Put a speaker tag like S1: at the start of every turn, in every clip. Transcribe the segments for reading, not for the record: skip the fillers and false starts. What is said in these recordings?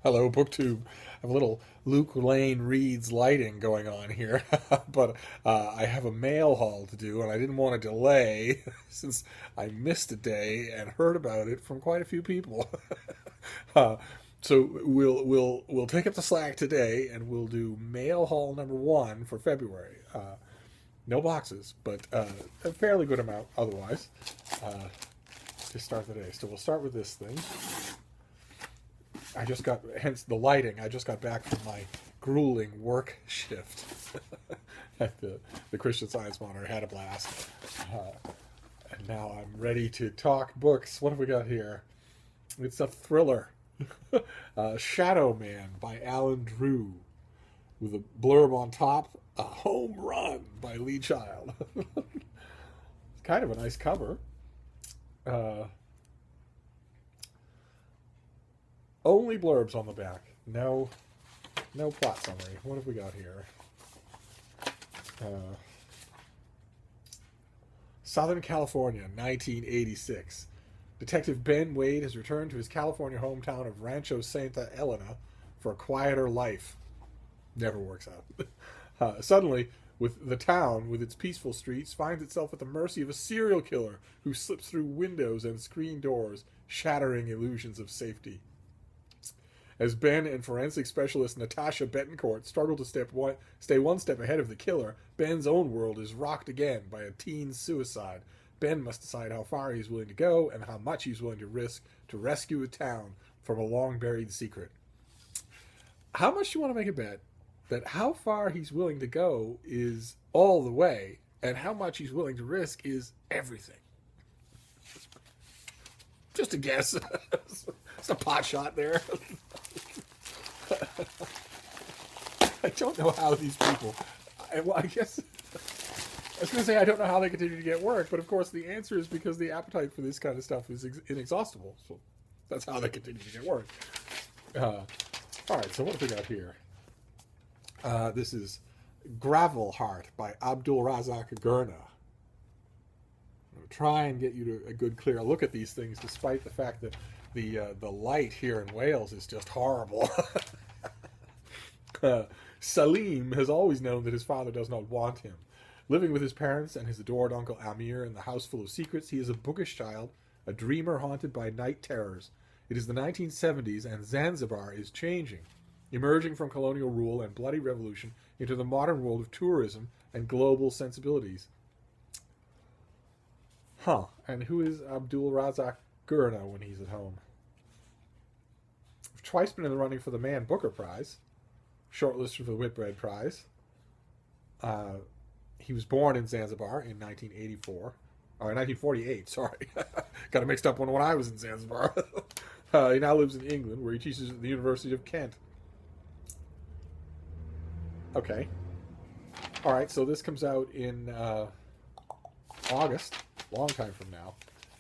S1: Hello, BookTube. I have a little Luke Lane reads lighting going on here, but I have a mail haul to do, and I didn't want to delay since I missed a day and heard about it from quite a few people. uh, so we'll take up the slack today, and we'll do mail haul number one for February. No boxes, but a fairly good amount otherwise to start the day. So we'll start with this thing. I just got, hence the lighting, I just got back from my grueling work shift at the Christian Science Monitor. Had a blast. And now I'm ready to talk books. What have we got here? It's a thriller. Shadow Man by Alan Drew. With a blurb on top, A Home Run by Lee Child. It's kind of a nice cover. Only blurbs on the back. No plot summary. What have we got here? Southern California, 1986. Detective Ben Wade has returned to his California hometown of Rancho Santa Elena for a quieter life. Never works out. Suddenly, with the town, with its peaceful streets, finds itself at the mercy of a serial killer who slips through windows and screen doors, shattering illusions of safety. As Ben and forensic specialist Natasha Betancourt struggle to stay one step ahead of the killer, Ben's own world is rocked again by a teen's suicide. Ben must decide how far he's willing to go and how much he's willing to risk to rescue a town from a long-buried secret. How much do you want to make a bet that how far he's willing to go is all the way, and how much he's willing to risk is everything? Just a guess. It's a pot shot there. I don't know how these people. I guess I was going to say I don't know how they continue to get work, but of course the answer is because the appetite for this kind of stuff is inexhaustible. So that's how they continue to get work. All right, so what have we got here? This is Gravel Heart by Abdul Razak Gurna. I'll try and get you to a good, clear look at these things, despite the fact that the light here in Wales is just horrible. Salim has always known that his father does not want him. Living with his parents and his adored uncle Amir in the house full of secrets, he is a bookish child, a dreamer haunted by night terrors. It is the 1970s, and Zanzibar is changing, emerging from colonial rule and bloody revolution into the modern world of tourism and global sensibilities. And who is Abdul Razak Gurna when he's at home? I've twice been in the running for the Man Booker Prize, shortlisted for the Whitbread Prize. He was born in Zanzibar in 1984, or 1948, sorry. Got it mixed up when I was in Zanzibar. He now lives in England, where he teaches at the University of Kent. Okay. All right, so this comes out in August, long time from now,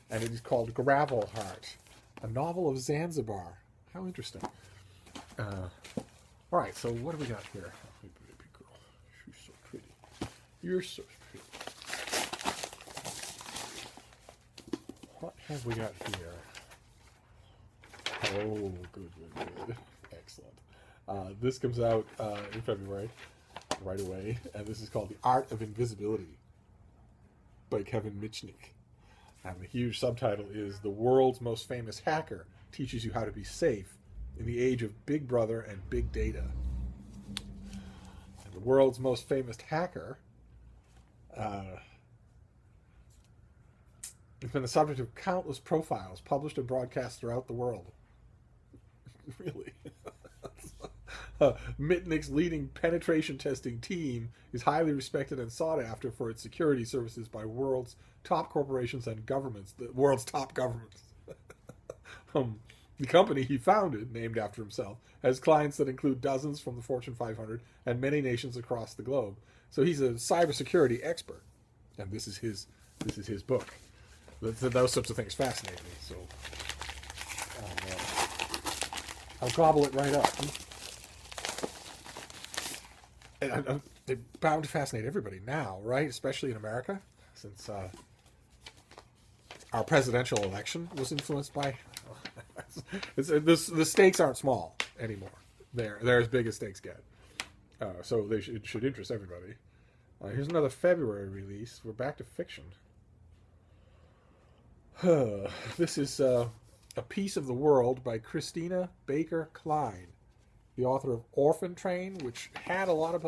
S1: and it is called Gravel Heart, a novel of Zanzibar. How interesting. All right, so what do we got here? Oh, baby girl, she's so pretty. You're so pretty. What have we got here? Oh, good. Excellent. This comes out in February, right away, and this is called The Art of Invisibility by Kevin Mitchnick. And the huge subtitle is The World's Most Famous Hacker Teaches You How to Be Safe in the Age of Big Brother and Big Data. And the world's most famous hacker has been the subject of countless profiles published and broadcast throughout the world. Really? Mitnick's leading penetration testing team is highly respected and sought after for its security services by world's top corporations and governments, the world's top governments. The company he founded, named after himself, has clients that include dozens from the Fortune 500 and many nations across the globe. So he's a cybersecurity expert, and this is his book. Those sorts of things fascinate me. So I'll gobble it right up. And they're bound to fascinate everybody now, right? Especially in America, since our presidential election was influenced by. The stakes aren't small, anymore. They're as big as stakes get. So it should interest everybody. Here's another February release. We're back to fiction. This is A Piece of the World by Christina Baker Klein, the author of Orphan Train, which had a lot of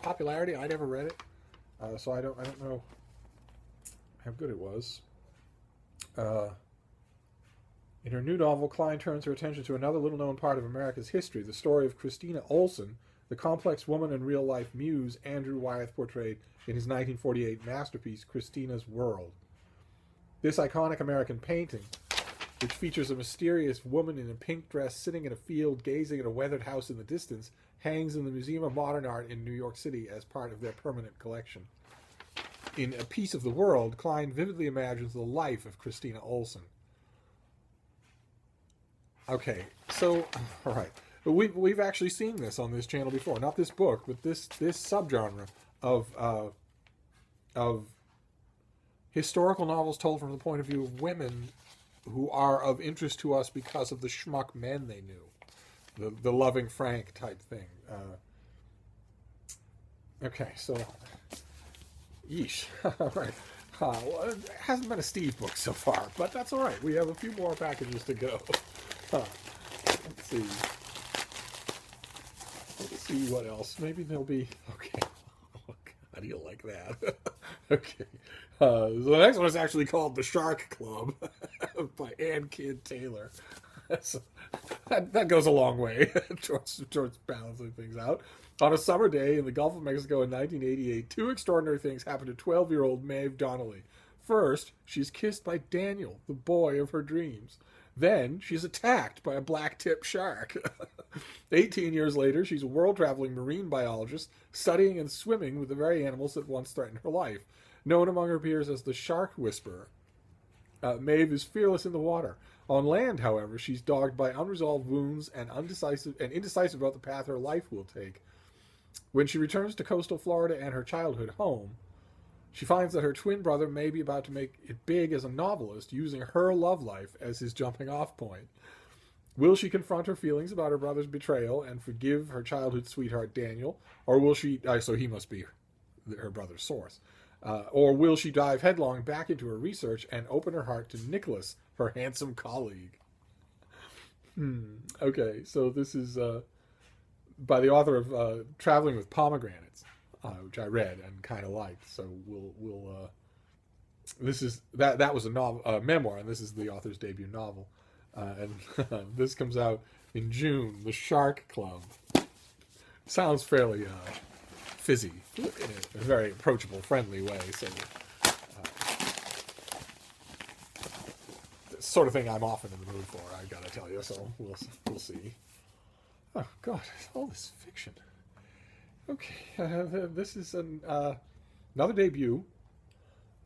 S1: popularity. I never read it, so I don't know how good it was. In her new novel, Klein turns her attention to another little-known part of America's history, the story of Christina Olson, the complex woman and real-life muse Andrew Wyeth portrayed in his 1948 masterpiece, Christina's World. This iconic American painting, which features a mysterious woman in a pink dress sitting in a field gazing at a weathered house in the distance, hangs in the Museum of Modern Art in New York City as part of their permanent collection. In A Piece of the World, Klein vividly imagines the life of Christina Olson. Okay, so, all right. We've actually seen this on this channel before. Not this book, but this subgenre of historical novels told from the point of view of women who are of interest to us because of the schmuck men they knew. The loving Frank type thing. Okay, so, yeesh. All right. Well, it hasn't been a Steve book so far, but that's all right. We have a few more packages to go. Let's see. Let's see what else. Maybe there'll be... Okay. Oh, God, you'll like that. Okay. So the next one is actually called The Shark Club by Ann Kidd Taylor. That goes a long way towards balancing things out. On a summer day in the Gulf of Mexico in 1988, two extraordinary things happened to 12-year-old Maeve Donnelly. First, she's kissed by Daniel, the boy of her dreams. Then, she's attacked by a black-tipped shark. 18 years later, she's a world-traveling marine biologist, studying and swimming with the very animals that once threatened her life. Known among her peers as the Shark Whisperer, Maeve is fearless in the water. On land, however, she's dogged by unresolved wounds and indecisive about the path her life will take. When she returns to coastal Florida and her childhood home, she finds that her twin brother may be about to make it big as a novelist, using her love life as his jumping-off point. Will she confront her feelings about her brother's betrayal and forgive her childhood sweetheart Daniel, or will she... so he must be her brother's source. Or will she dive headlong back into her research and open her heart to Nicholas, her handsome colleague? Okay, so this is by the author of Traveling with Pomegranates, which I read and kind of liked. So we'll this is that was a novel, memoir, and this is the author's debut novel. And this comes out in June. The Shark Club. Sounds fairly fizzy in a very approachable, friendly way. So, the sort of thing I'm often in the mood for, I gotta tell you. So we'll see. Oh God, all this fiction. Okay, this is another debut.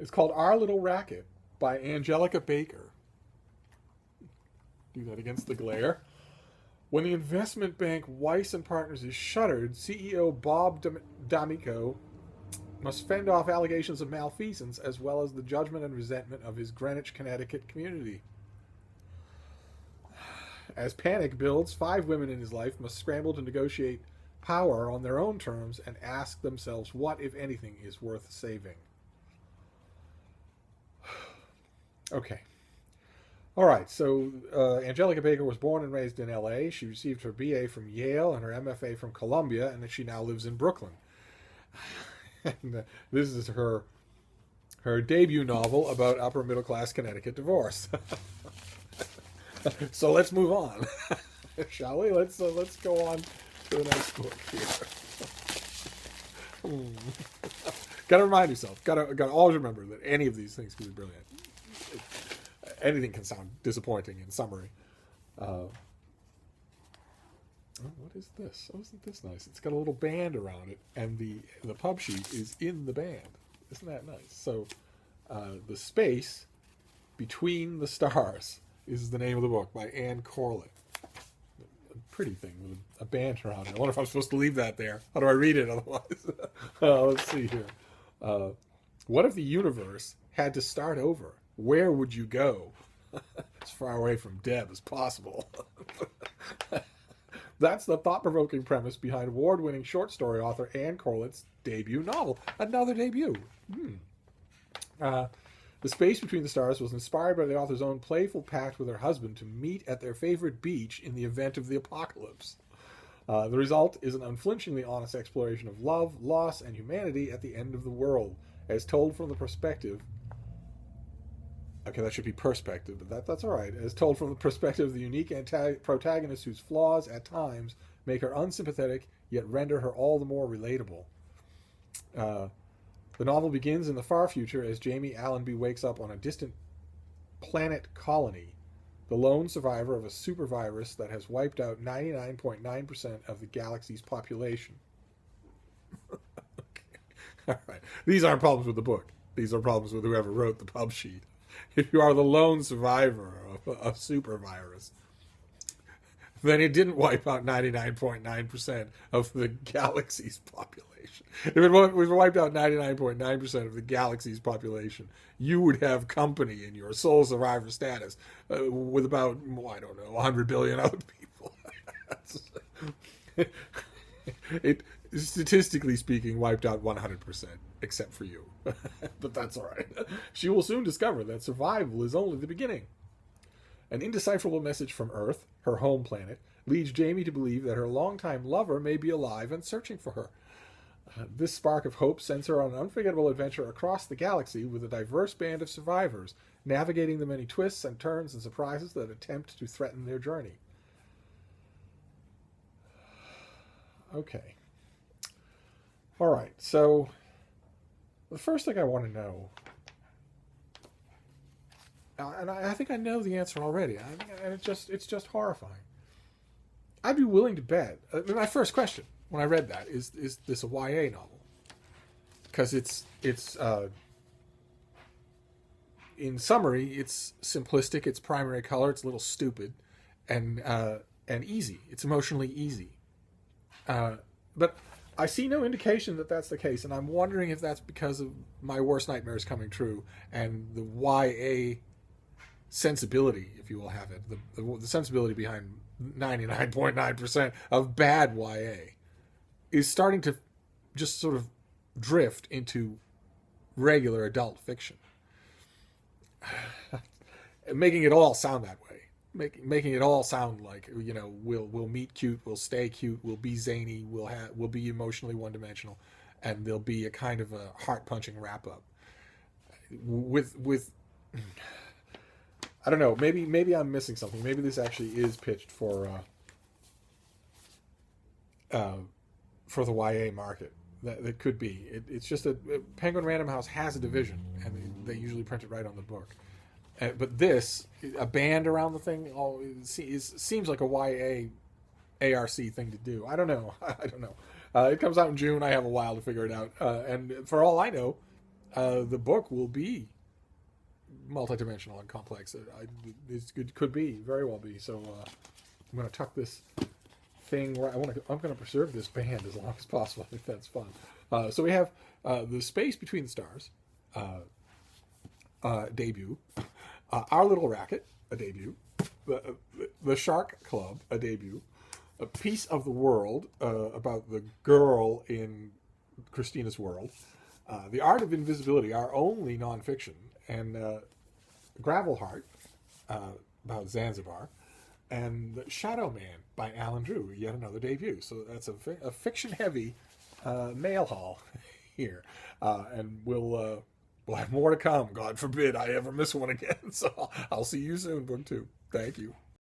S1: It's called Our Little Racket by Angelica Baker. Do that against the glare. When the investment bank Weiss and Partners is shuttered, CEO Bob D'Amico must fend off allegations of malfeasance as well as the judgment and resentment of his Greenwich, Connecticut community. As panic builds, 5 women in his life must scramble to negotiate power on their own terms and ask themselves what, if anything, is worth saving. Okay. All right, so Angelica Baker was born and raised in L.A. She received her B.A. from Yale and her M.F.A. from Columbia, and she now lives in Brooklyn. And, this is her debut novel about upper-middle-class Connecticut divorce. So let's move on, shall we? Let's go on to the next book here. Got to remind yourself. Got to always remember that any of these things can be brilliant. Anything can sound disappointing in summary. What is this? Oh, isn't this nice? It's got a little band around it, and the pub sheet is in the band. Isn't that nice? So, The Space Between the Stars is the name of the book by Anne Corlett. A pretty thing with a band around it. I wonder if I'm supposed to leave that there. How do I read it otherwise? Let's see here. What if the universe had to start over? Where would you go? As far away from Deb as possible. That's the thought-provoking premise behind award-winning short story author Anne Corlitt's debut novel. Another debut. The Space Between the Stars was inspired by the author's own playful pact with her husband to meet at their favorite beach in the event of the apocalypse. The result is an unflinchingly honest exploration of love, loss, and humanity at the end of the world, as told from the perspective. Okay, that should be perspective, but that's all right. As told from the perspective of the unique protagonist whose flaws, at times, make her unsympathetic, yet render her all the more relatable. The novel begins in the far future as Jamie Allenby wakes up on a distant planet colony, the lone survivor of a super virus that has wiped out 99.9% of the galaxy's population. Okay. All right. These aren't problems with the book. These are problems with whoever wrote the pub sheet. If you are the lone survivor of a super virus, then it didn't wipe out 99.9% of the galaxy's population. If it wiped out 99.9% of the galaxy's population, you would have company in your sole survivor status with about, I don't know, 100 billion other people. It, statistically speaking, wiped out 100%, except for you. But that's all right. She will soon discover that survival is only the beginning. An indecipherable message from Earth, her home planet, leads Jamie to believe that her longtime lover may be alive and searching for her. This spark of hope sends her on an unforgettable adventure across the galaxy with a diverse band of survivors, navigating the many twists and turns and surprises that attempt to threaten their journey. Okay. All right, so the first thing I want to know, and I think I know the answer already, and it's just horrifying. I'd be willing to bet. My first question when I read that is this a YA novel? Because it's in summary, it's simplistic, it's primary color, it's a little stupid, and easy. It's emotionally easy. But I see no indication that that's the case, and I'm wondering if that's because of my worst nightmares coming true and the YA sensibility, if you will have it, the sensibility behind 99.9% of bad YA is starting to just sort of drift into regular adult fiction, making it all sound that way. Making it all sound like, you know, we'll meet cute, we'll stay cute, we'll be zany, we'll be emotionally one-dimensional, and there'll be a kind of a heart-punching wrap-up. With I don't know, maybe I'm missing something. Maybe this actually is pitched for the YA market. That could be. It's just that Penguin Random House has a division, and they usually print it right on the book. But this, a band around the thing, seems like a YA ARC thing to do. I don't know. It comes out in June. I have a while to figure it out. And for all I know, the book will be multidimensional and complex. It could be, very well be. So I'm going to tuck this thing where I'm going to preserve this band as long as possible. I think that's fun. So we have The Space Between the Stars, debut. Our Little Racket, a debut. The Shark Club, a debut. A Piece of the World, about the girl in Christina's world. The Art of Invisibility, our only nonfiction. And Gravel Heart, about Zanzibar. And Shadow Man by Alan Drew, yet another debut. So that's a fiction-heavy mail haul here. And we'll have more to come. God forbid I ever miss one again. So I'll see you soon, Book 2. Thank you.